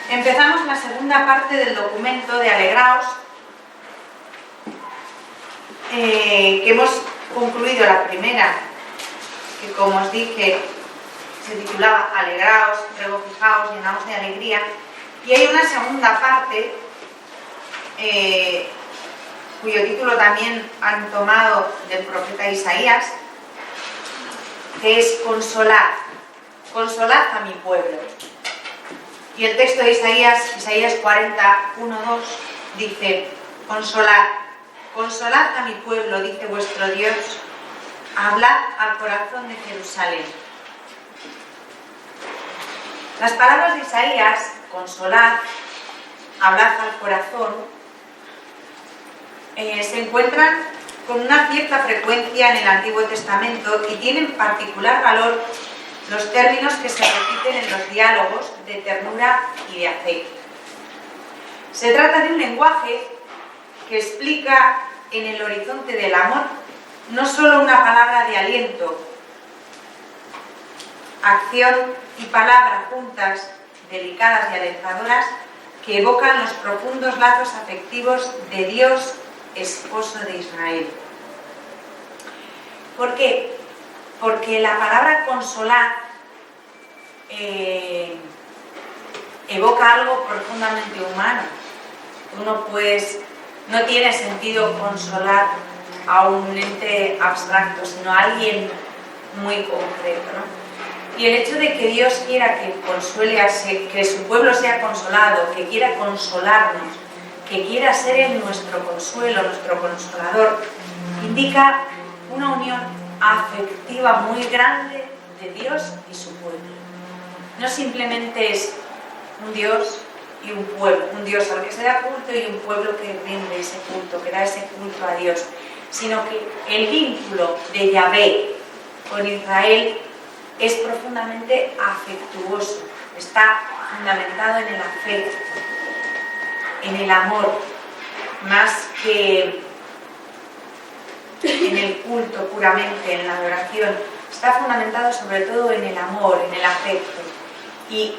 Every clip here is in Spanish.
Empezamos la segunda parte del documento de Alegraos, que hemos concluido la primera, que como os dije se titulaba Alegraos, regocijaos, llenaos de alegría, y hay una segunda parte cuyo título también han tomado del profeta Isaías, que es consolad, consolad a mi pueblo. Y el texto de Isaías 40, 1, 2, dice: consolad, consolad a mi pueblo, dice vuestro Dios, hablad al corazón de Jerusalén. Las palabras de Isaías, consolad, hablad al corazón, se encuentran con una cierta frecuencia en el Antiguo Testamento y tienen particular valor los términos que se repiten en los diálogos de ternura y de afecto. Se trata de un lenguaje que explica en el horizonte del amor no solo una palabra de aliento, acción y palabra juntas, delicadas y alentadoras, que evocan los profundos lazos afectivos de Dios, esposo de Israel. ¿Por qué? Porque la palabra consolar evoca algo profundamente humano. Uno pues no tiene sentido consolar a un ente abstracto, sino a alguien muy concreto, ¿no? Y el hecho de que Dios quiera que consuele, que su pueblo sea consolado, que quiera consolarnos, que quiera ser Él nuestro consuelo, nuestro consolador, indica una unión afectiva muy grande de Dios y su pueblo. No simplemente es un Dios y un pueblo, un Dios al que se da culto y un pueblo que rinde ese culto, que da ese culto a Dios, sino que el vínculo de Yahvé con Israel es profundamente afectuoso, está fundamentado en el afecto, en el amor, más que en el culto puramente, en la adoración. Está fundamentado sobre todo en el amor, en el afecto. Y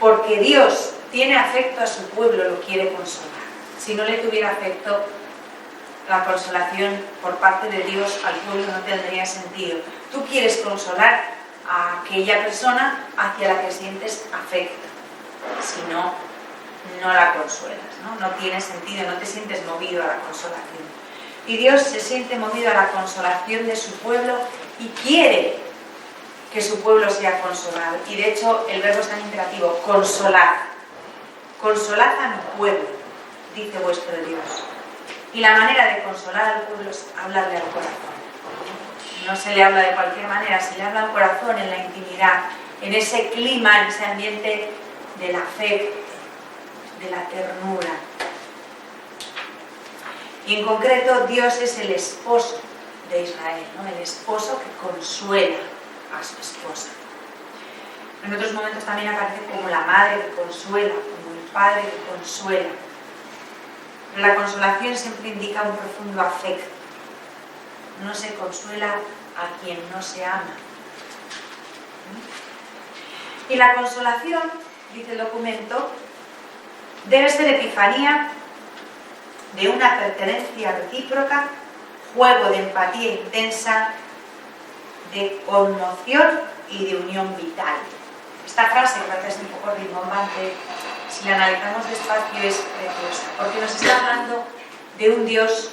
porque Dios tiene afecto a su pueblo, lo quiere consolar. Si no le tuviera afecto, la consolación por parte de Dios al pueblo no tendría sentido. Tú quieres consolar a aquella persona hacia la que sientes afecto. Si no, no la consuelas, ¿no? No tiene sentido, no te sientes movido a la consolación. Y Dios se siente movido a la consolación de su pueblo y quiere que su pueblo sea consolado. Y de hecho el verbo está en imperativo: consolad. Consolad a mi pueblo, dice vuestro Dios. Y la manera de consolar al pueblo es hablarle al corazón. No se le habla de cualquier manera, se le habla al corazón, en la intimidad, en ese clima, en ese ambiente del afecto, de la ternura. Y en concreto, Dios es el esposo de Israel, ¿no? El esposo que consuela a su esposa. En otros momentos también aparece como la madre que consuela, como el padre que consuela. Pero la consolación siempre indica un profundo afecto. No se consuela a quien no se ama. Y la consolación, dice el documento, debe ser epifanía de una pertenencia recíproca, juego de empatía intensa, de conmoción y de unión vital. Esta frase, que parece un poco rimbombante, si la analizamos despacio es preciosa, porque nos está hablando de un Dios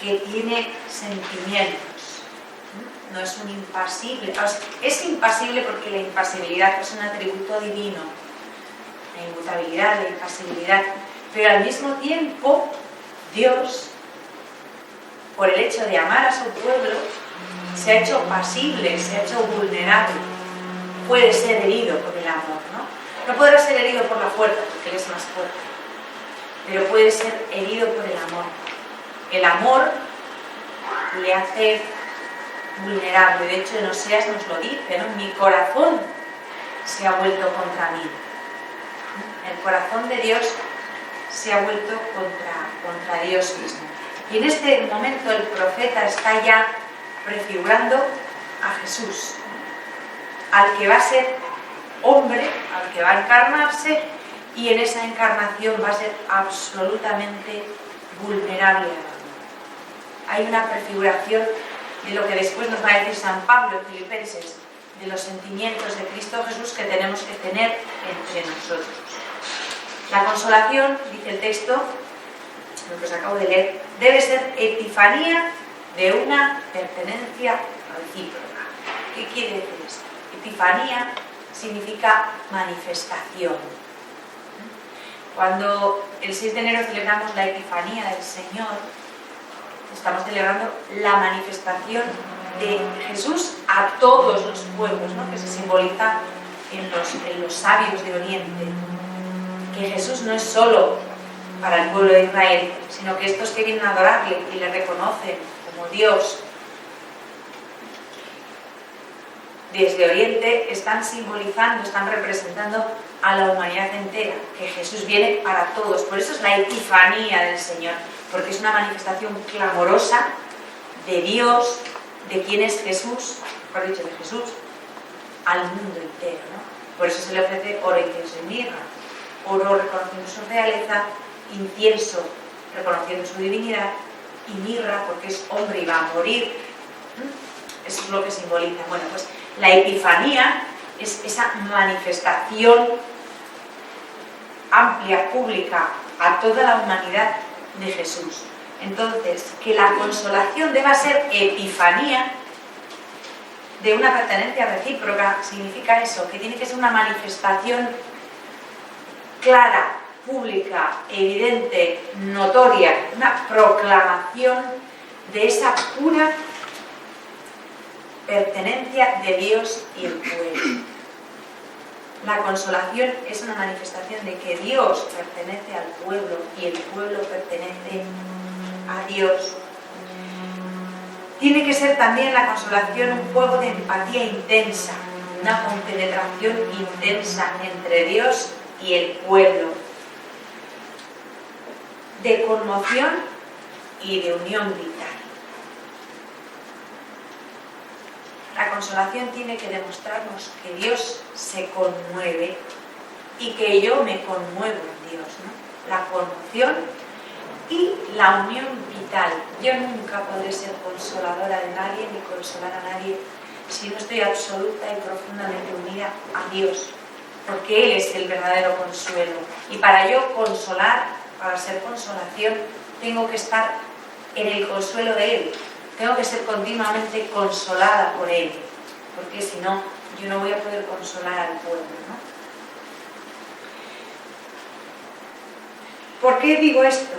que tiene sentimientos, no es un impasible. Es impasible porque la impasibilidad es un atributo divino, la inmutabilidad, la impasibilidad, pero al mismo tiempo Dios, por el hecho de amar a su pueblo, se ha hecho pasible, se ha hecho vulnerable. Puede ser herido por el amor, ¿no? No podrá ser herido por la fuerza, porque él es más fuerte, pero puede ser herido por el amor. El amor le hace vulnerable. De hecho, en Oseas nos lo dice, ¿no? Mi corazón se ha vuelto contra mí. El corazón de Dios se ha vuelto contra Dios mismo. Y en este momento el profeta está ya prefigurando a Jesús, al que va a ser hombre, al que va a encarnarse y en esa encarnación va a ser absolutamente vulnerable al amor. Hay una prefiguración de lo que después nos va a decir San Pablo en Filipenses, de los sentimientos de Cristo Jesús que tenemos que tener entre nosotros. La consolación, dice el texto, lo que os acabo de leer, debe ser epifanía de una pertenencia recíproca. ¿Qué quiere decir esto? Epifanía significa manifestación. Cuando el 6 de enero celebramos la Epifanía del Señor, estamos celebrando la manifestación de Jesús a todos los pueblos, ¿no? Que se simboliza en los sabios de Oriente. Que Jesús no es solo para el pueblo de Israel, sino que estos que vienen a adorarle y le reconocen como Dios desde Oriente están simbolizando, están representando a la humanidad entera, que Jesús viene para todos. Por eso es la epifanía del Señor, porque es una manifestación clamorosa de Dios, de quién es Jesús, mejor dicho, de Jesús, al mundo entero, ¿no? Por eso se le ofrece oro, incienso y mirra. Oro reconociendo su realeza, incienso reconociendo su divinidad y mirra porque es hombre y va a morir. Eso es lo que simboliza. Bueno, pues la epifanía es esa manifestación amplia, pública, a toda la humanidad de Jesús. Entonces, que la consolación deba ser epifanía de una pertenencia recíproca significa eso, que tiene que ser una manifestación clara, pública, evidente, notoria, una proclamación de esa pura pertenencia de Dios y el pueblo. La consolación es una manifestación de que Dios pertenece al pueblo y el pueblo pertenece a Dios. Tiene que ser también la consolación un juego de empatía intensa, una compenetración intensa entre Dios y el pueblo, de conmoción y de unión vital. La consolación tiene que demostrarnos que Dios se conmueve y que yo me conmuevo en Dios, ¿no? La conmoción y la unión vital. Yo nunca podré ser consoladora de nadie ni consolar a nadie si no estoy absoluta y profundamente unida a Dios, porque Él es el verdadero consuelo. Y para yo consolar, para ser consolación, tengo que estar en el consuelo de Él. Tengo que ser continuamente consolada por Él, porque si no, yo no voy a poder consolar al pueblo, ¿no? ¿Por qué digo esto?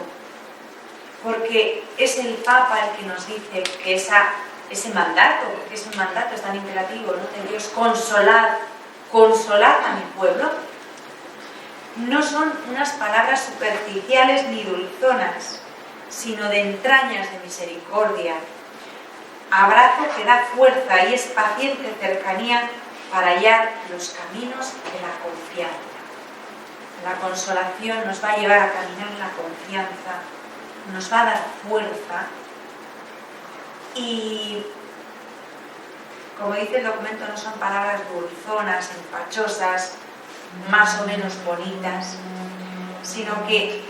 Porque es el Papa el que nos dice que ese mandato, porque es un mandato, es tan imperativo, ¿no? De Dios, consolad a mi pueblo, no son unas palabras superficiales ni dulzonas, sino de entrañas de misericordia, abrazo que da fuerza y es paciente cercanía para hallar los caminos de la confianza. La consolación nos va a llevar a caminar en la confianza, nos va a dar fuerza y, como dice el documento, no son palabras dulzonas, empachosas, más o menos bonitas, sino que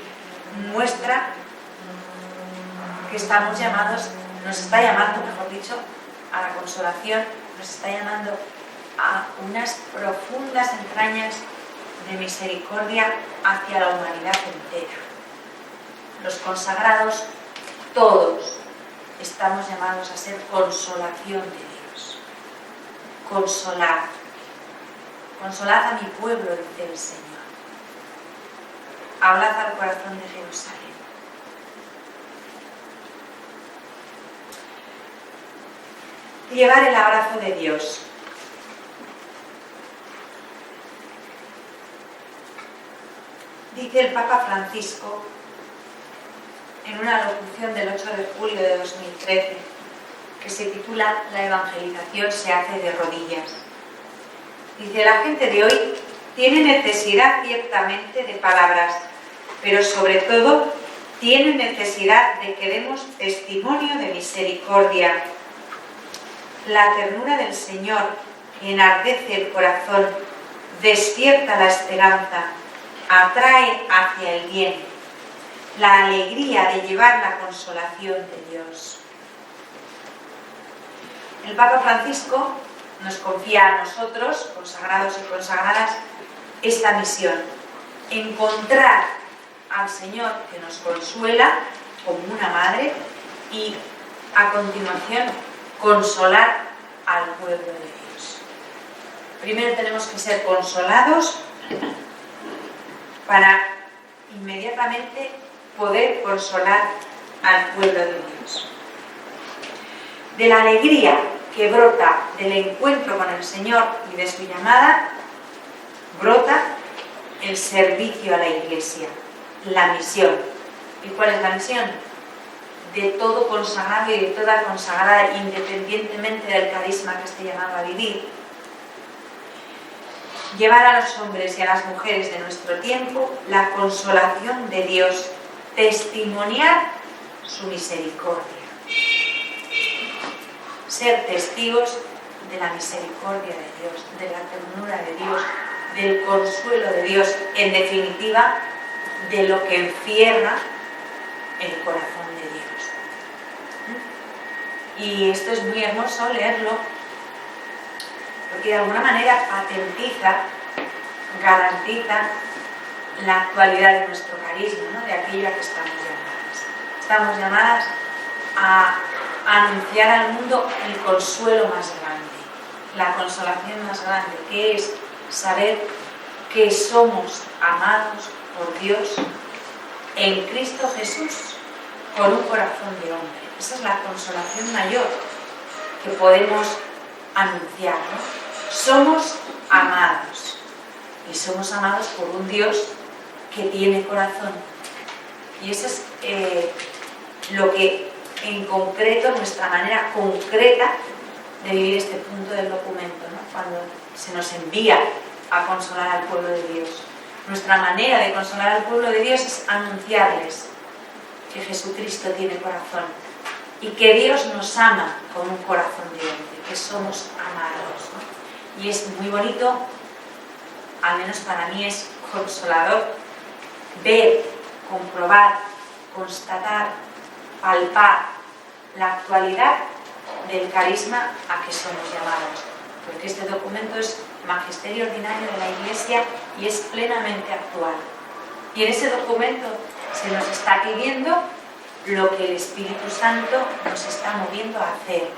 muestra que estamos llamados, nos está llamando, mejor dicho, a la consolación, nos está llamando a unas profundas entrañas de misericordia hacia la humanidad entera. Los consagrados, todos, estamos llamados a ser consolación de Dios. Consolad. Consolad a mi pueblo, dice el Señor. Hablad al corazón de Jerusalén. Llevar el abrazo de Dios. Dice el Papa Francisco en una locución del 8 de julio de 2013 que se titula La evangelización se hace de rodillas. Dice: la gente de hoy tiene necesidad ciertamente de palabras, pero sobre todo tiene necesidad de que demos testimonio de misericordia. La ternura del Señor, que enardece el corazón, despierta la esperanza, atrae hacia el bien, la alegría de llevar la consolación de Dios. El Papa Francisco nos confía a nosotros, consagrados y consagradas, esta misión: encontrar al Señor que nos consuela como una madre y, a continuación, consolar al pueblo de Dios. Primero tenemos que ser consolados para inmediatamente poder consolar al pueblo de Dios. De la alegría que brota del encuentro con el Señor y de su llamada, brota el servicio a la Iglesia, la misión. ¿Y cuál es la misión? De todo consagrado y de toda consagrada, independientemente del carisma que esté llamado a vivir. Llevar a los hombres y a las mujeres de nuestro tiempo la consolación de Dios, testimoniar su misericordia. Ser testigos de la misericordia de Dios, de la ternura de Dios, del consuelo de Dios, en definitiva, de lo que encierra el corazón de Dios. Y esto es muy hermoso leerlo, porque de alguna manera patentiza, garantiza la actualidad de nuestro carisma, ¿no? De aquello a que estamos llamadas. Estamos llamadas a anunciar al mundo el consuelo más grande, la consolación más grande, que es saber que somos amados por Dios en Cristo Jesús con un corazón de hombre. Esa es la consolación mayor que podemos anunciar, ¿no? Somos amados, y somos amados por un Dios que tiene corazón. Y eso es lo que en concreto, nuestra manera concreta de vivir este punto del documento, ¿no? Cuando se nos envía a consolar al pueblo de Dios. Nuestra manera de consolar al pueblo de Dios es anunciarles que Jesucristo tiene corazón y que Dios nos ama con un corazón de hombre, que somos amados, ¿no? Y es muy bonito, al menos para mí es consolador, ver, comprobar, constatar, palpar la actualidad del carisma a que somos llamados, porque este documento es magisterio ordinario de la Iglesia y es plenamente actual. Y en ese documento se nos está pidiendo lo que el Espíritu Santo nos está moviendo a hacer.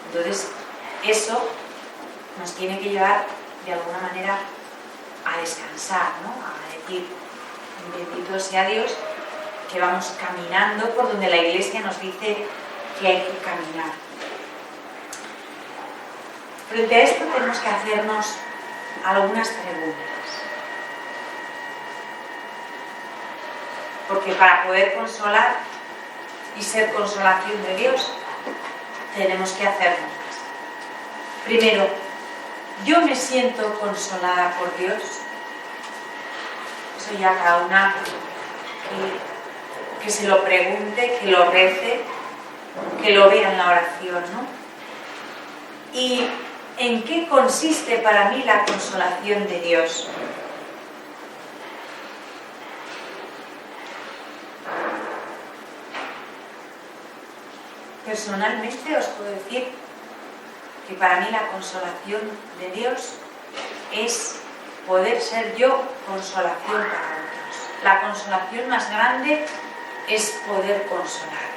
Entonces, eso nos tiene que llevar de alguna manera a descansar, ¿no? A decir, bendito sea Dios, que vamos caminando por donde la Iglesia nos dice que hay que caminar. Frente a esto tenemos que hacernos algunas preguntas. Porque para poder consolar y ser consolación de Dios, tenemos que hacernos. Primero, ¿yo me siento consolada por Dios? Eso ya cada una que se lo pregunte, que lo rece, que lo vea en la oración, ¿no? ¿Y en qué consiste para mí la consolación de Dios? Personalmente os puedo decir que para mí la consolación de Dios es poder ser yo consolación para otros. La consolación más grande es poder consolar.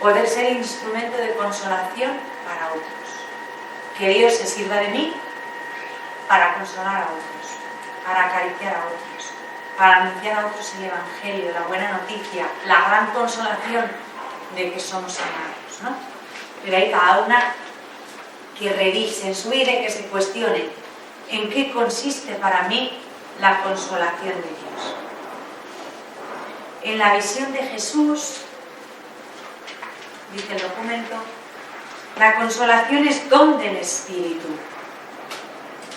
Poder ser instrumento de consolación para otros. Que Dios se sirva de mí para consolar a otros, para acariciar a otros, para anunciar a otros el Evangelio, la buena noticia, la gran consolación de que somos amados, ¿no? Pero hay cada una que revise en su vida y que se cuestione en qué consiste para mí la consolación de Dios. En la visión de Jesús, dice el documento, la consolación es don del Espíritu.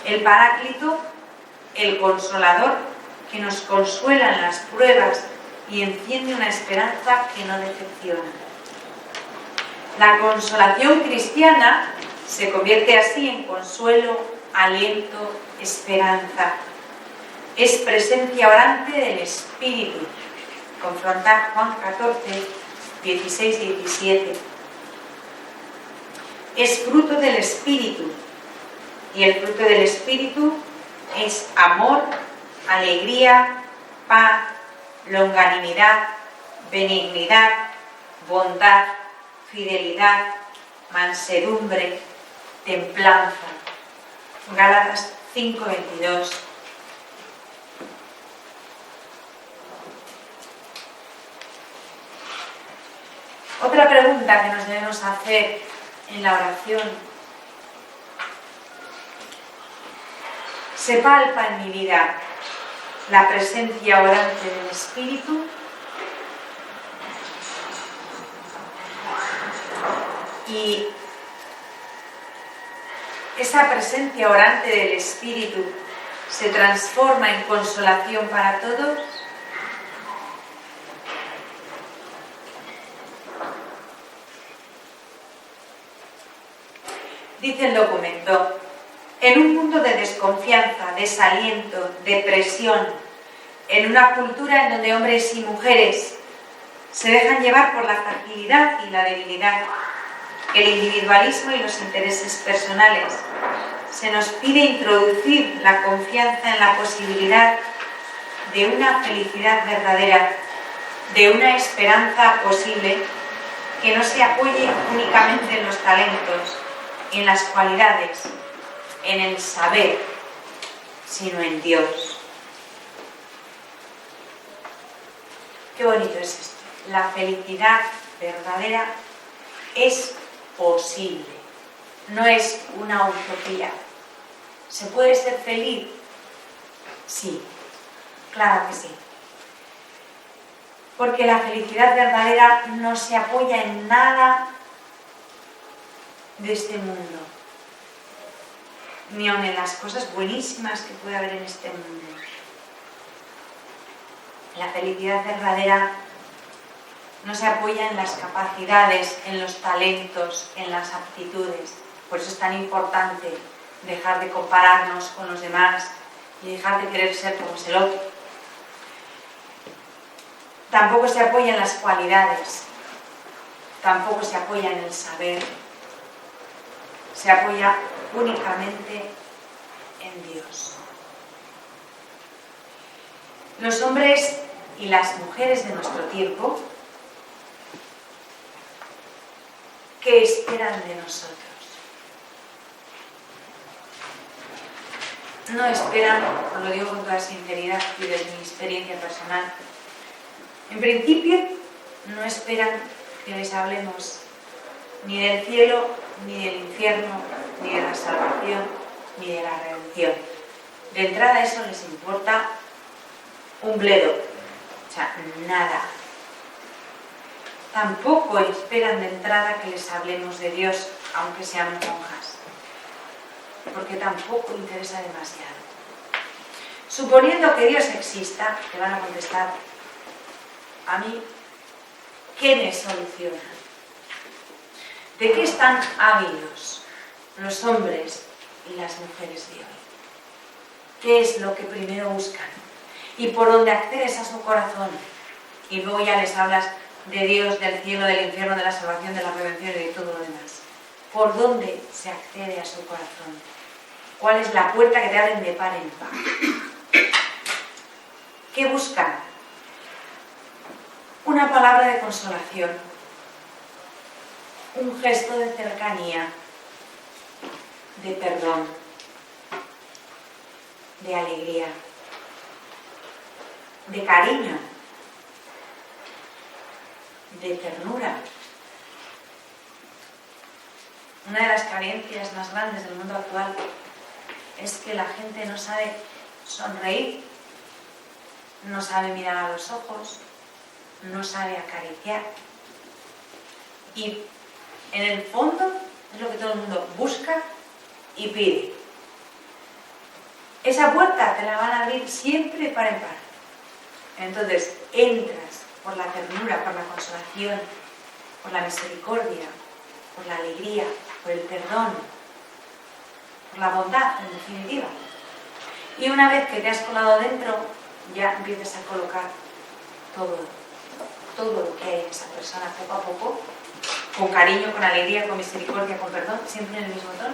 El Paráclito, el Consolador, que nos consuela en las pruebas y enciende una esperanza que no decepciona. La consolación cristiana se convierte así en consuelo, aliento, esperanza. Es presencia orante del Espíritu. Confrontar Juan 14, 16, 17. Es fruto del Espíritu. Y el fruto del Espíritu es amor, alegría, paz, longanimidad, benignidad, bondad, fidelidad, mansedumbre, templanza. Gálatas 5:22. Otra pregunta que nos debemos hacer en la oración: ¿se palpa en mi vida la presencia orante del Espíritu? Y esa presencia orante del Espíritu se transforma en consolación para todos. Dice el documento: en un mundo de desconfianza, desaliento, depresión, en una cultura en donde hombres y mujeres se dejan llevar por la fragilidad y la debilidad, el individualismo y los intereses personales, se nos pide introducir la confianza en la posibilidad de una felicidad verdadera, de una esperanza posible que no se apoye únicamente en los talentos, en las cualidades, en el saber, sino en Dios. Qué bonito es esto. La felicidad verdadera es posible, no es una utopía. ¿Se puede ser feliz? Sí, claro que sí. Porque la felicidad verdadera no se apoya en nada de este mundo, ni aun en las cosas buenísimas que puede haber en este mundo. La felicidad verdadera no se apoya en las capacidades, en los talentos, en las aptitudes. Por eso es tan importante dejar de compararnos con los demás y dejar de querer ser como es el otro. Tampoco se apoya en las cualidades, tampoco se apoya en el saber. Se apoya únicamente en Dios. Los hombres y las mujeres de nuestro tiempo, ¿qué esperan de nosotros? No esperan, os lo digo con toda sinceridad y desde mi experiencia personal, en principio no esperan que les hablemos ni del cielo, ni del infierno, ni de la salvación, ni de la redención. De entrada eso les importa un bledo, o sea, nada. Tampoco esperan de entrada que les hablemos de Dios, aunque sean monjas, porque tampoco interesa demasiado. Suponiendo que Dios exista, te van a contestar: a mí, ¿qué me soluciona? ¿De qué están ávidos los hombres y las mujeres de hoy? ¿Qué es lo que primero buscan? Y por dónde accedes a su corazón. Y luego ya les hablas de Dios, del cielo, del infierno, de la salvación, de la redención y de todo lo demás. ¿Por dónde se accede a su corazón? ¿Cuál es la puerta que te abren de par en par? ¿Qué buscan? Una palabra de consolación, un gesto de cercanía, de perdón, de alegría, de cariño, de ternura. Una de las carencias más grandes del mundo actual es que la gente no sabe sonreír, no sabe mirar a los ojos, no sabe acariciar. Y en el fondo es lo que todo el mundo busca y pide. Esa puerta te la van a abrir siempre par en par. Entonces entras por la ternura, por la consolación, por la misericordia, por la alegría, por el perdón, por la bondad, en definitiva. Y una vez que te has colado dentro, ya empiezas a colocar todo lo que hay en esa persona poco a poco, con cariño, con alegría, con misericordia, con perdón, siempre en el mismo tono.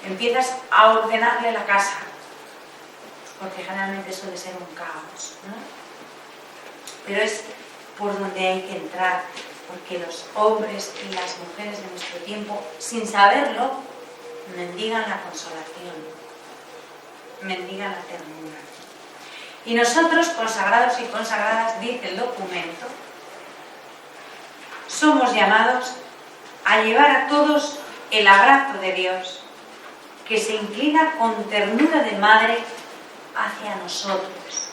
Empiezas a ordenarle la casa, porque generalmente suele ser un caos, ¿no? Pero es por donde hay que entrar, porque los hombres y las mujeres de nuestro tiempo, sin saberlo, mendigan la consolación, mendigan la ternura. Y nosotros, consagrados y consagradas, dice el documento, somos llamados a llevar a todos el abrazo de Dios, que se inclina con ternura de madre hacia nosotros.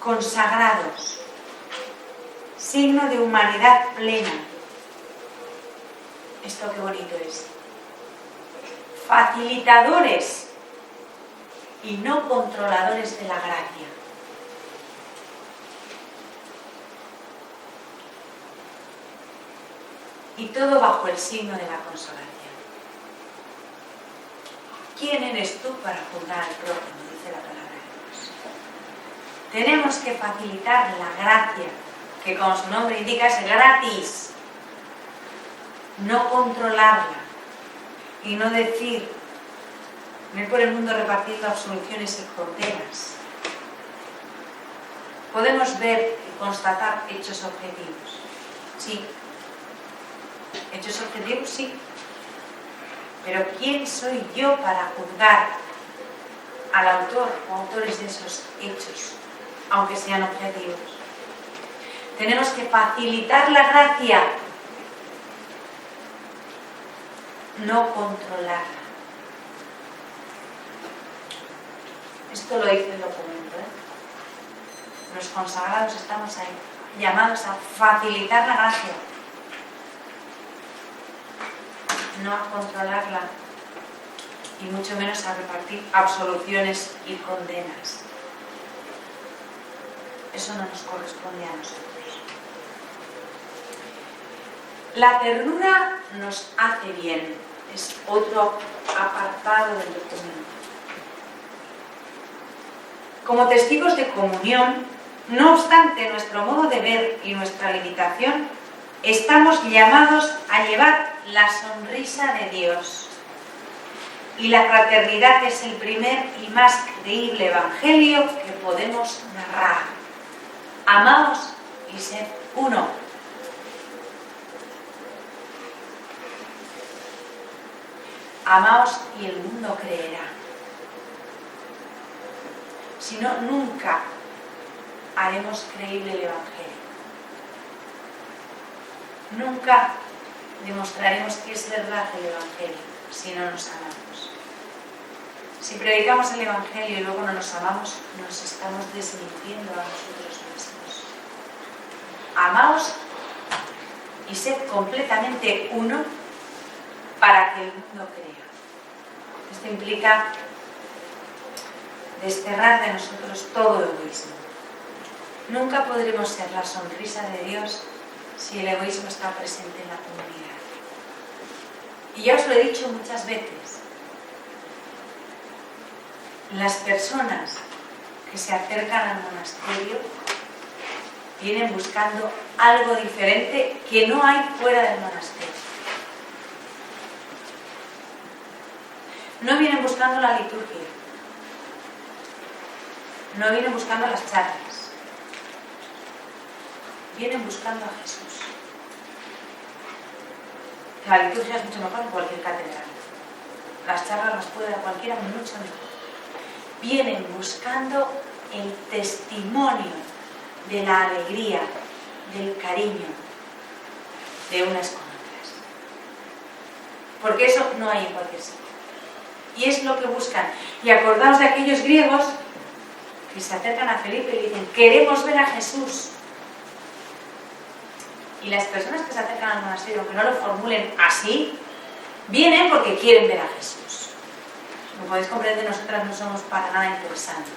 Consagrados, signo de humanidad plena. Esto qué bonito es. Facilitadores y no controladores de la gracia. Y todo bajo el signo de la consolación. ¿Quién eres tú para juzgar al prójimo? Dice la palabra de Dios. Tenemos que facilitar la gracia, que como su nombre indica es gratis. No controlarla y no decir, no ir por el mundo repartiendo absoluciones y condenas. Podemos ver y constatar hechos objetivos. Sí. Hechos objetivos, sí. Pero ¿quién soy yo para juzgar al autor o autores de esos hechos, aunque sean objetivos? Tenemos que facilitar la gracia, no controlarla. Esto lo dice el documento, ¿eh? Los consagrados estamos ahí, llamados a facilitar la gracia, no a controlarla y mucho menos a repartir absoluciones y condenas. Eso no nos corresponde a nosotros. La ternura nos hace bien, es otro apartado del documento. Como testigos de comunión, no obstante nuestro modo de ver y nuestra limitación, estamos llamados a llevar la sonrisa de Dios. Y la fraternidad es el primer y más creíble evangelio que podemos narrar. Amaos y sed uno. Amaos y el mundo creerá. Si no, nunca haremos creíble el evangelio. Nunca demostraremos que es verdad el evangelio si no nos amamos. Si predicamos el evangelio y luego no nos amamos, nos estamos desmintiendo a nosotros mismos. Amaos y sed completamente uno para que el mundo crea. Esto implica desterrar de nosotros todo egoísmo. Nunca podremos ser la sonrisa de Dios si el egoísmo está presente en la comunidad. Y ya os lo he dicho muchas veces, las personas que se acercan al monasterio vienen buscando algo diferente que no hay fuera del monasterio. No vienen buscando la liturgia, no vienen buscando las charlas, vienen buscando a Jesús. La liturgia es mucho mejor que cualquier catedral. Las charlas las puede dar cualquiera mucho mejor. Vienen buscando el testimonio de la alegría, del cariño de unas con otras. Porque eso no hay en cualquier sitio. Y es lo que buscan. Y acordaos de aquellos griegos que se acercan a Felipe y le dicen: queremos ver a Jesús. Y las personas que se acercan al monasterio, aunque no lo formulen así, vienen porque quieren ver a Jesús. Como podéis comprender, nosotras no somos para nada interesantes.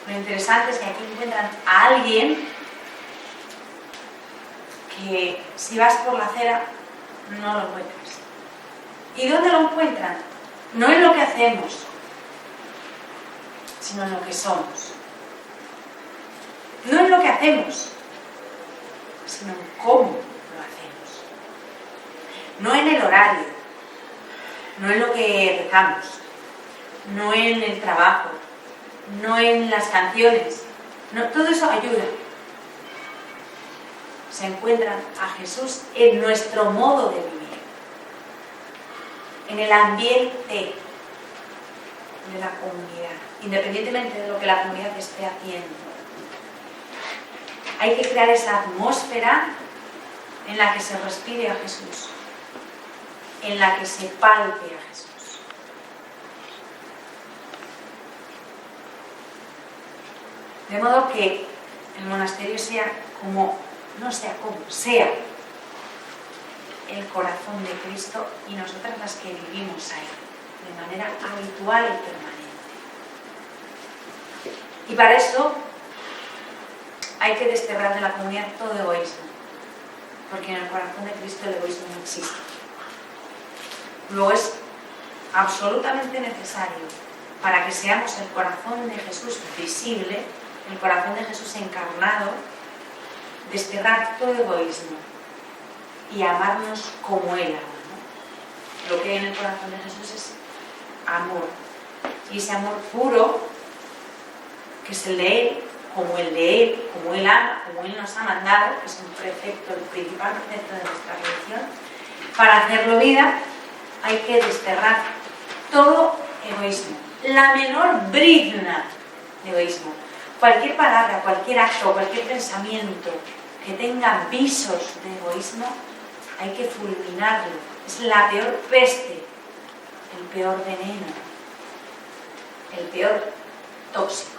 Lo interesante es que aquí encuentran a alguien que, si vas por la acera, no lo encuentras. ¿Y dónde lo encuentran? No en lo que hacemos, sino en lo que somos. No en lo que hacemos, sino en cómo lo hacemos. No en el horario, no en lo que rezamos, no en el trabajo, no en las canciones. No, todo eso ayuda. Se encuentra a Jesús en nuestro modo de vivir, en el ambiente de la comunidad, independientemente de lo que la comunidad esté haciendo. Hay que crear esa atmósfera en la que se respire a Jesús, en la que se palpe a Jesús. De modo que el monasterio sea como, no sea como, sea el corazón de Cristo y nosotras las que vivimos ahí, de manera habitual y permanente. Y para eso hay que desterrar de la comunidad todo egoísmo, porque en el corazón de Cristo el egoísmo no existe. Luego es absolutamente necesario, para que seamos el corazón de Jesús visible, el corazón de Jesús encarnado, desterrar todo egoísmo y amarnos como Él ama, ¿no? Lo que hay en el corazón de Jesús es amor, y ese amor puro, que es el de Él, como Él ama, como Él nos ha mandado, que es un precepto, el principal precepto de nuestra religión. Para hacerlo vida hay que desterrar todo egoísmo, la menor brizna de egoísmo. Cualquier palabra, cualquier acto, cualquier pensamiento que tenga visos de egoísmo, hay que fulminarlo. Es la peor peste, el peor veneno, el peor tóxico.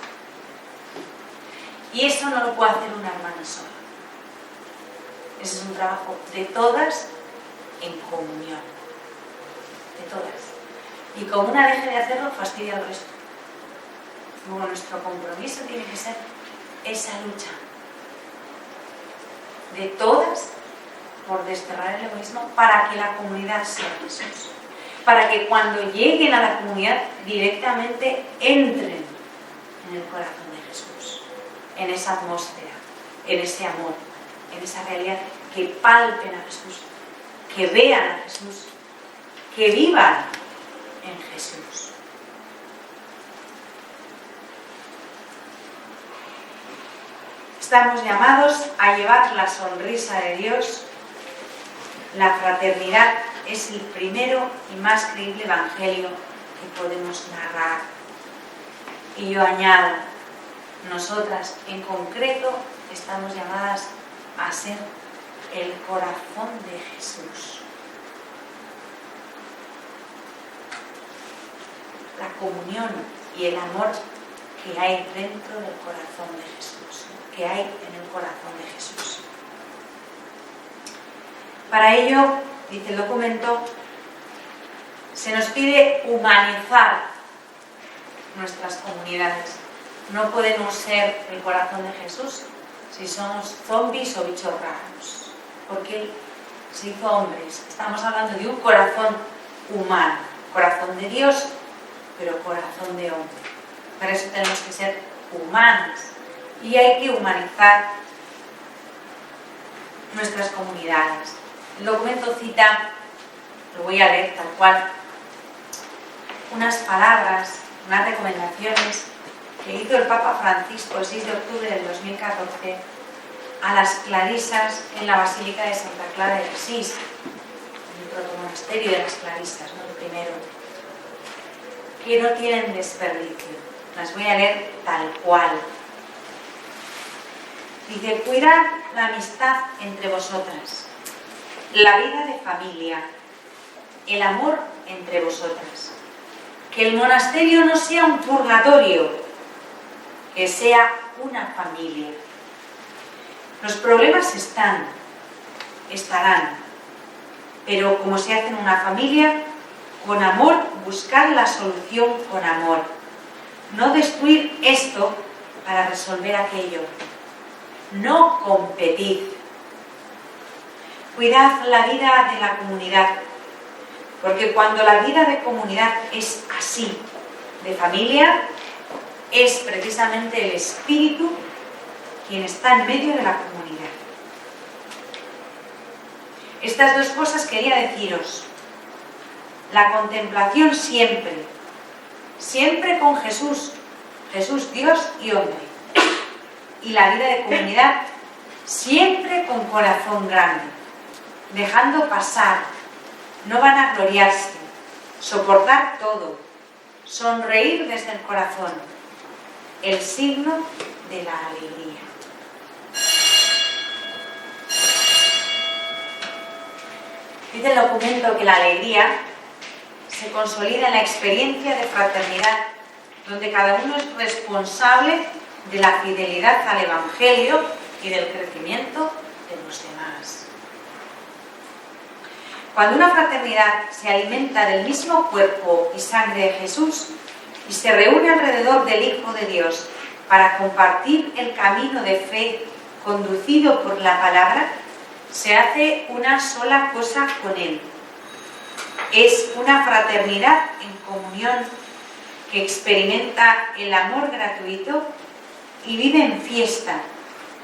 Y eso no lo puede hacer una hermana sola. Ese es un trabajo de todas en comunión. De todas. Y como una deje de hacerlo, fastidia al resto. Luego nuestro compromiso tiene que ser esa lucha de todas por desterrar el egoísmo para que la comunidad sea Jesús. Para que cuando lleguen a la comunidad directamente entren en el corazón de Jesús, en esa atmósfera, en ese amor, en esa realidad, que palpen a Jesús, que vean a Jesús, que vivan en Jesús. Estamos llamados a llevar la sonrisa de Dios. La fraternidad es el primero y más creíble evangelio que podemos narrar. Y yo añado, nosotras en concreto estamos llamadas a ser el corazón de Jesús. La comunión y el amor que hay dentro del corazón de Jesús, que hay en el corazón de Jesús. Para ello, dice el documento, se nos pide humanizar nuestras comunidades. No podemos ser el corazón de Jesús si somos zombies o bichos raros, porque Él se hizo hombres. Estamos hablando de un corazón humano, corazón de Dios, pero corazón de hombre. Para eso tenemos que ser humanos y hay que humanizar nuestras comunidades. El documento cita, lo voy a leer tal cual, unas palabras, unas recomendaciones que hizo el Papa Francisco el 6 de octubre del 2014 a las clarisas en la Basílica de Santa Clara de Asís, en el protomonasterio de las clarisas, ¿no? El primero, que no tienen desperdicio. Las voy a leer tal cual. Dice, cuidad la amistad entre vosotras, la vida de familia, el amor entre vosotras. Que el monasterio no sea un purgatorio, que sea una familia. Los problemas estarán, pero como se hace en una familia, con amor, buscar la solución con amor. No destruir esto para resolver aquello. No competir. Cuidad la vida de la comunidad, porque cuando la vida de comunidad es así, de familia, es precisamente el Espíritu quien está en medio de la comunidad. Estas dos cosas quería deciros. La contemplación siempre, siempre con Jesús, Jesús Dios y hombre. Y la vida de comunidad siempre con corazón grande, dejando pasar, no vanagloriarse, soportar todo, sonreír desde el corazón, el signo de la alegría. Dice el documento que la alegría se consolida en la experiencia de fraternidad, donde cada uno es responsable de la fidelidad al Evangelio y del crecimiento de los demás. Cuando una fraternidad se alimenta del mismo cuerpo y sangre de Jesús y se reúne alrededor del Hijo de Dios para compartir el camino de fe conducido por la palabra, se hace una sola cosa con Él. Es una fraternidad en comunión que experimenta el amor gratuito y vive en fiesta,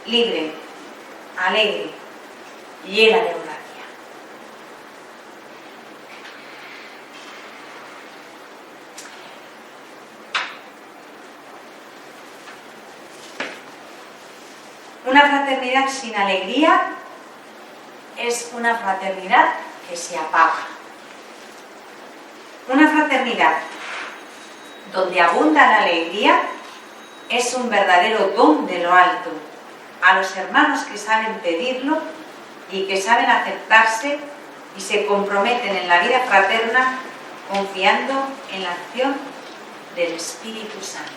libre, alegre, llena de gracia. Una fraternidad sin alegría es una fraternidad que se apaga. Una fraternidad donde abunda la alegría es un verdadero don de lo alto a los hermanos que saben pedirlo y que saben aceptarse y se comprometen en la vida fraterna confiando en la acción del Espíritu Santo.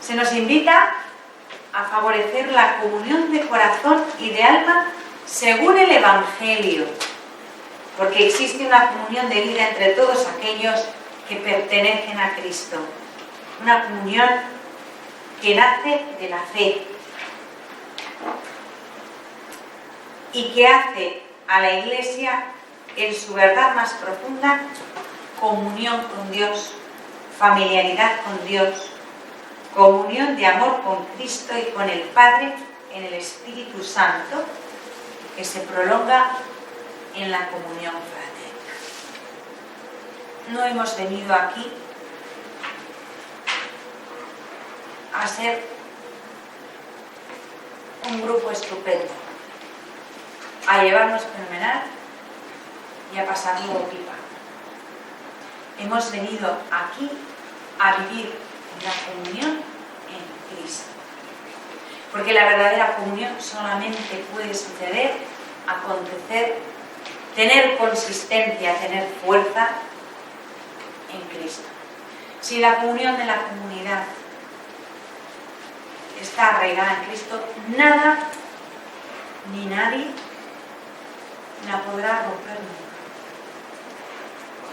Se nos invita a favorecer la comunión de corazón y de alma según el Evangelio, porque existe una comunión de vida entre todos aquellos que pertenecen a Cristo, una comunión que nace de la fe y que hace a la Iglesia en su verdad más profunda comunión con Dios, familiaridad con Dios, comunión de amor con Cristo y con el Padre en el Espíritu Santo, que se prolonga en la comunión fraterna. No hemos venido aquí a ser un grupo estupendo, a llevarnos fenomenal y a pasarlo pipa. Hemos venido aquí a vivir la comunión en Cristo. Porque la verdadera comunión solamente puede suceder, acontecer, tener consistencia, tener fuerza en Cristo. Si la comunión de la comunidad está arraigada en Cristo, nada ni nadie la podrá romper nunca.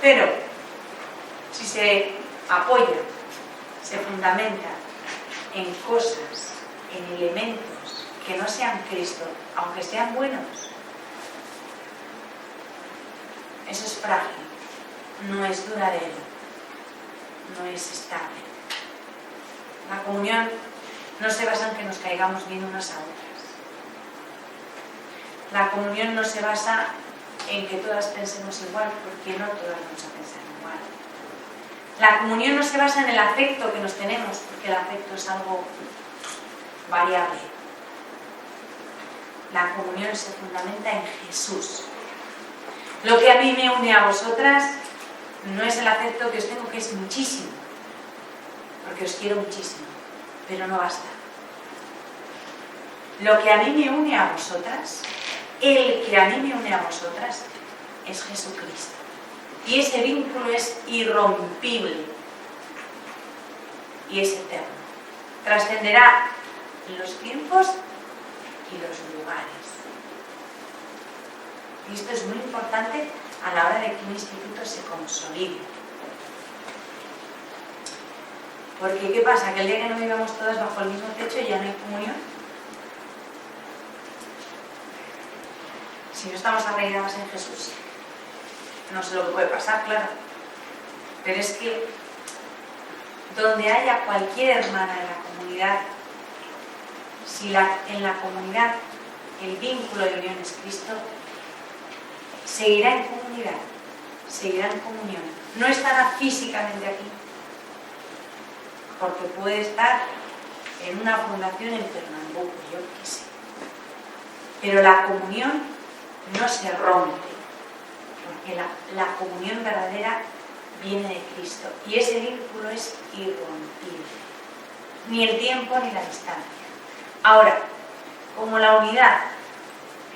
Pero si se apoya, se fundamenta en cosas, en elementos que no sean Cristo, aunque sean buenos, eso es frágil, no es duradero, no es estable. La comunión no se basa en que nos caigamos bien unas a otras. La comunión no se basa en que todas pensemos igual, porque no todas vamos a pensar igual. La comunión no se basa en el afecto que nos tenemos, porque el afecto es algo variable. La comunión se fundamenta en Jesús. Lo que a mí me une a vosotras no es el afecto que os tengo, que es muchísimo, porque os quiero muchísimo, pero no basta. Lo que a mí me une a vosotras, el que a mí me une a vosotras, es Jesucristo. Y ese vínculo es irrompible y es eterno. Trascenderá los tiempos y los lugares. Y esto es muy importante a la hora de que un instituto se consolide. Porque ¿qué pasa? Que el día que no vivamos todas bajo el mismo techo ya no hay comunión. Si no estamos arraigadas en Jesús, no sé lo que puede pasar, claro. Pero es que donde haya cualquier hermana en la comunidad, si en la comunidad el vínculo de unión es Cristo, seguirá en comunidad, seguirá en comunión. No estará físicamente aquí, porque puede estar en una fundación en Pernambuco, yo qué sé. Pero la comunión no se rompe, porque la comunión verdadera viene de Cristo y ese vínculo es irrompible, ni el tiempo ni la distancia. Ahora, como la unidad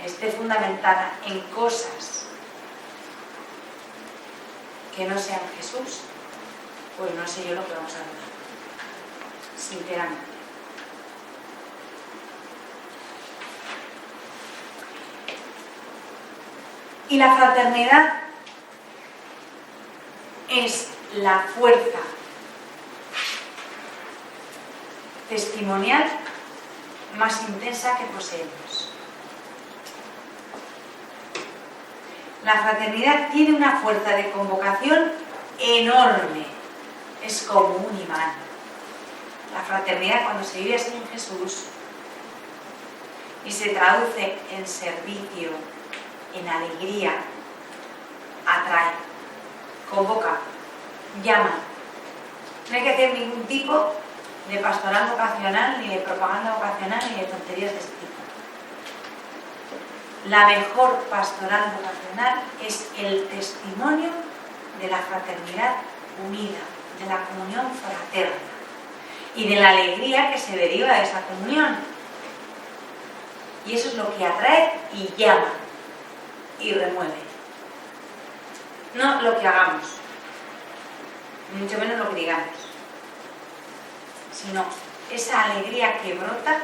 esté fundamentada en cosas que no sean Jesús, pues no sé yo lo que vamos a lograr, sinceramente. Y la fraternidad es la fuerza testimonial más intensa que poseemos. La fraternidad tiene una fuerza de convocación enorme, es como un imán. La fraternidad, cuando se vive así en Jesús y se traduce en servicio, en alegría, atrae, convoca, llama. No hay que hacer ningún tipo de pastoral vocacional, ni de propaganda vocacional, ni de tonterías de este tipo. La mejor pastoral vocacional es el testimonio de la fraternidad unida, de la comunión fraterna y de la alegría que se deriva de esa comunión. Y eso es lo que atrae y llama y remueve. No lo que hagamos, mucho menos lo que digamos, sino esa alegría que brota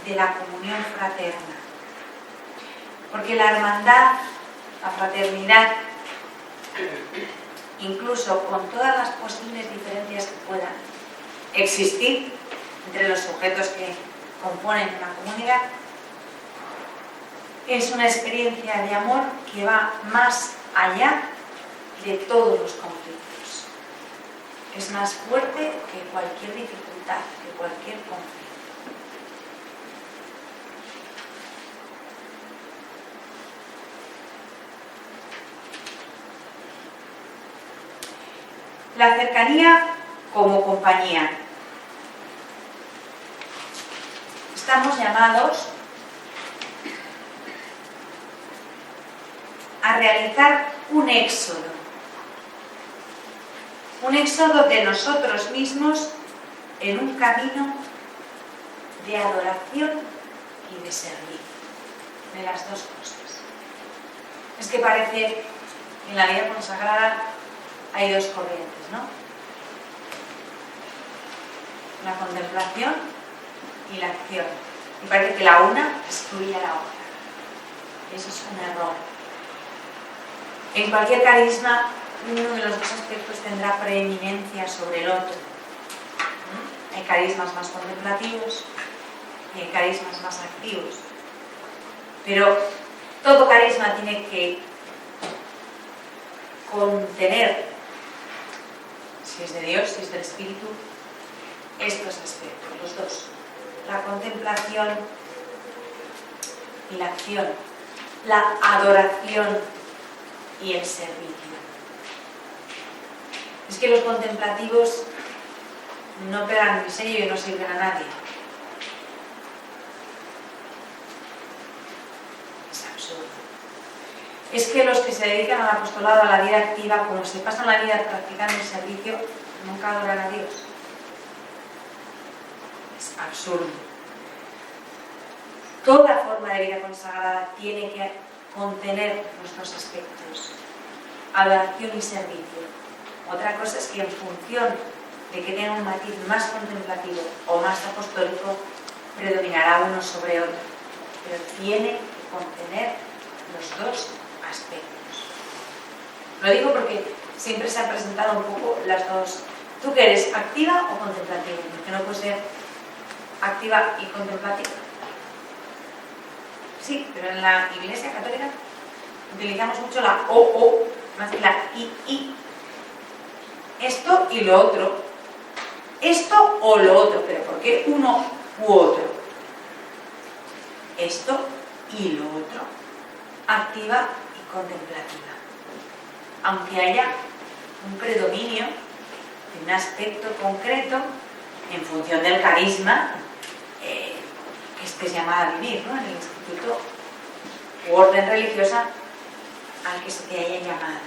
de la comunión fraterna. Porque la hermandad, la fraternidad, incluso con todas las posibles diferencias que puedan existir entre los sujetos que componen una comunidad, es una experiencia de amor que va más allá de todos los conflictos. Es más fuerte que cualquier dificultad, que cualquier conflicto. La cercanía como compañía. Estamos llamados a realizar un éxodo de nosotros mismos en un camino de adoración y de servicio, de las dos cosas. Es que parece que en la vida consagrada hay dos corrientes, ¿no? La contemplación y la acción. Y parece que la una excluye a la otra. Y eso es un error. En cualquier carisma, uno de los dos aspectos tendrá preeminencia sobre el otro. Hay carismas más contemplativos y hay carismas más activos. Pero todo carisma tiene que contener, si es de Dios, si es del Espíritu, estos aspectos, los dos. La contemplación y la acción. La adoración y el servicio. Es que los contemplativos no pegan el sello y no sirven a nadie. Es absurdo. Es que los que se dedican al apostolado, a la vida activa, como se pasan la vida practicando el servicio, nunca adoran a Dios. Es absurdo. Toda forma de vida consagrada tiene que contener nuestros aspectos, adoración y servicio. Otra cosa es que en función de que tenga un matiz más contemplativo o más apostólico, predominará uno sobre otro, pero tiene que contener los dos aspectos. Lo digo porque siempre se han presentado un poco las dos. ¿Tú qué eres, activa o contemplativa? Porque no puedes ser activa y contemplativa. Sí, pero en la Iglesia Católica utilizamos mucho la o, más que la i. Esto y lo otro. Esto o lo otro, pero ¿por qué uno u otro? Esto y lo otro. Activa y contemplativa. Aunque haya un predominio de un aspecto concreto en función del carisma que estés llamada a vivir, ¿no? En el instituto u orden religiosa al que se te haya llamado.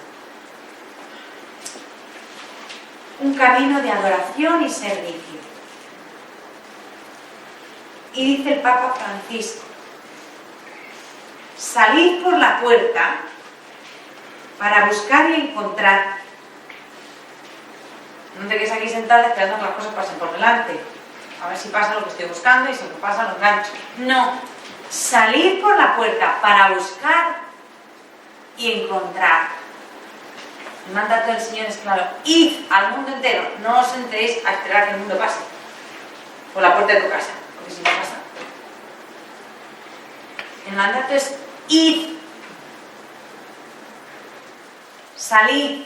Un camino de adoración y servicio. Y dice el Papa Francisco: salid por la puerta para buscar y encontrar. No te quedes aquí sentada esperando que las cosas pasen por delante. A ver si pasa lo que estoy buscando y si no pasa lo engancho. No, salid por la puerta para buscar y encontrar. El mandato del Señor es claro: id al mundo entero, no os sentéis a esperar que el mundo pase por la puerta de tu casa, porque si no pasa. El mandato es id, salid.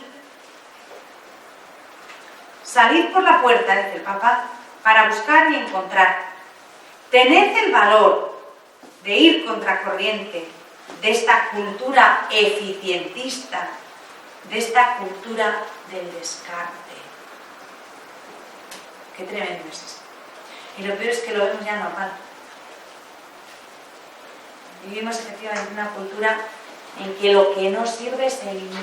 Salid por la puerta, dice el Papa, para buscar y encontrar. Tened el valor de ir contracorriente de esta cultura eficientista, de esta cultura del descarte. Qué tremendo es esto. Y lo peor es que lo vemos ya normal. Vivimos efectivamente en una cultura en que lo que no sirve se elimina,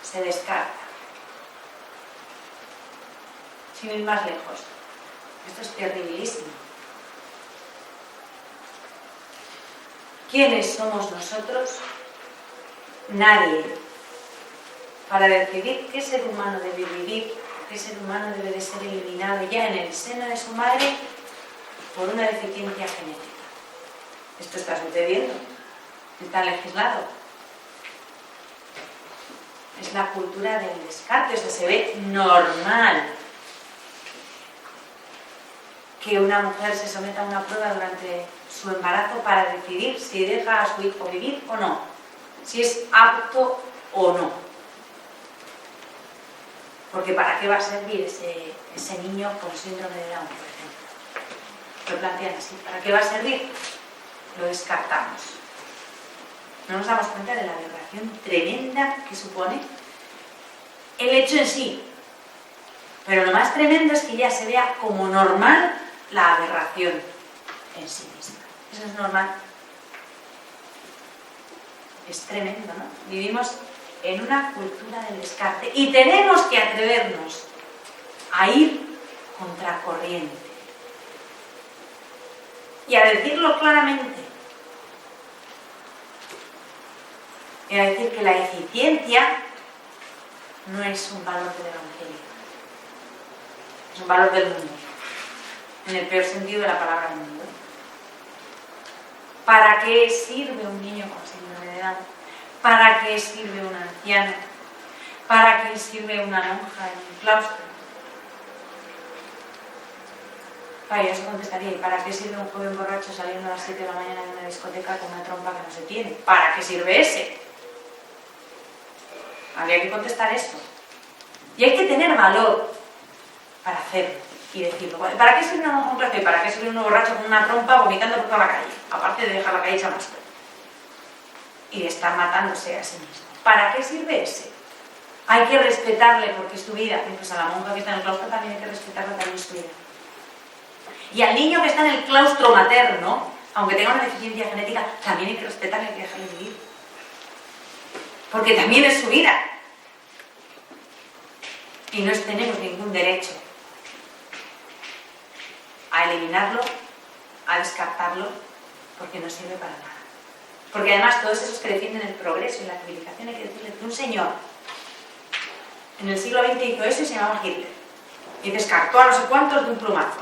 se descarta. Sin ir más lejos, esto es terribilísimo. ¿Quiénes somos nosotros? Nadie. Para decidir qué ser humano debe vivir, qué ser humano debe de ser eliminado ya en el seno de su madre por una deficiencia genética. Esto está sucediendo, está legislado. Es la cultura del descarte, o sea, se ve normal que una mujer se someta a una prueba durante su embarazo para decidir si deja a su hijo vivir o no, si es apto o no. Porque ¿para qué va a servir ese niño con síndrome de Down, por ejemplo? Lo plantean así: ¿para qué va a servir? Lo descartamos. No nos damos cuenta de la aberración tremenda que supone el hecho en sí. Pero lo más tremendo es que ya se vea como normal la aberración en sí misma. Eso es normal. Es tremendo, ¿no? Vivimos en una cultura del descarte y tenemos que atrevernos a ir contracorriente y a decirlo claramente y a decir que la eficiencia no es un valor del Evangelio, es un valor del mundo, en el peor sentido de la palabra mundo. ¿Para qué sirve un niño con síndrome de Down? ¿Para qué sirve un anciano? ¿Para qué sirve una monja en un claustro? Vaya, eso contestaría: ¿y para qué sirve un joven borracho saliendo a las 7 de la mañana de una discoteca con una trompa que no se tiene? ¿Para qué sirve ese? Habría que contestar esto. Y hay que tener valor para hacerlo y decirlo. ¿Para qué sirve una monja en un claustro? ¿Y para qué sirve un borracho con una trompa vomitando por toda la calle? Aparte de dejar la calle hecha más y de estar matándose a sí mismo. ¿Para qué sirve ese? Hay que respetarle porque es su vida. Y pues a la monja que está en el claustro también hay que respetarle, también es su vida. Y al niño que está en el claustro materno, aunque tenga una deficiencia genética, también hay que respetarle, hay que dejarle vivir. Porque también es su vida. Y no tenemos ningún derecho a eliminarlo, a descartarlo, porque no sirve para nada. Porque además todos esos que defienden el progreso y la civilización, hay que decirles que un señor en el siglo XX hizo eso y se llamaba Hitler. Y descartó a no sé cuántos de un plumazo.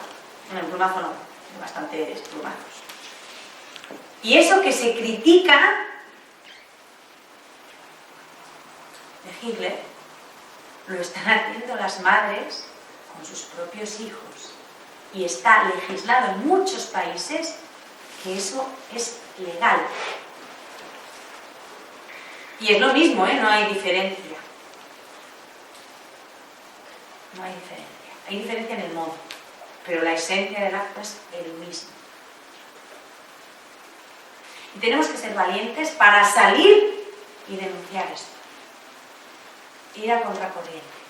Bueno, un plumazo no, de bastantes plumazos. Y eso que se critica de Hitler, lo están haciendo las madres con sus propios hijos. y está legislado en muchos países que eso es legal. Y es lo mismo, no hay diferencia. No hay diferencia. Hay diferencia en el modo, pero la esencia del acto es el mismo. Y tenemos que ser valientes para salir y denunciar esto. Ir a contracorriente.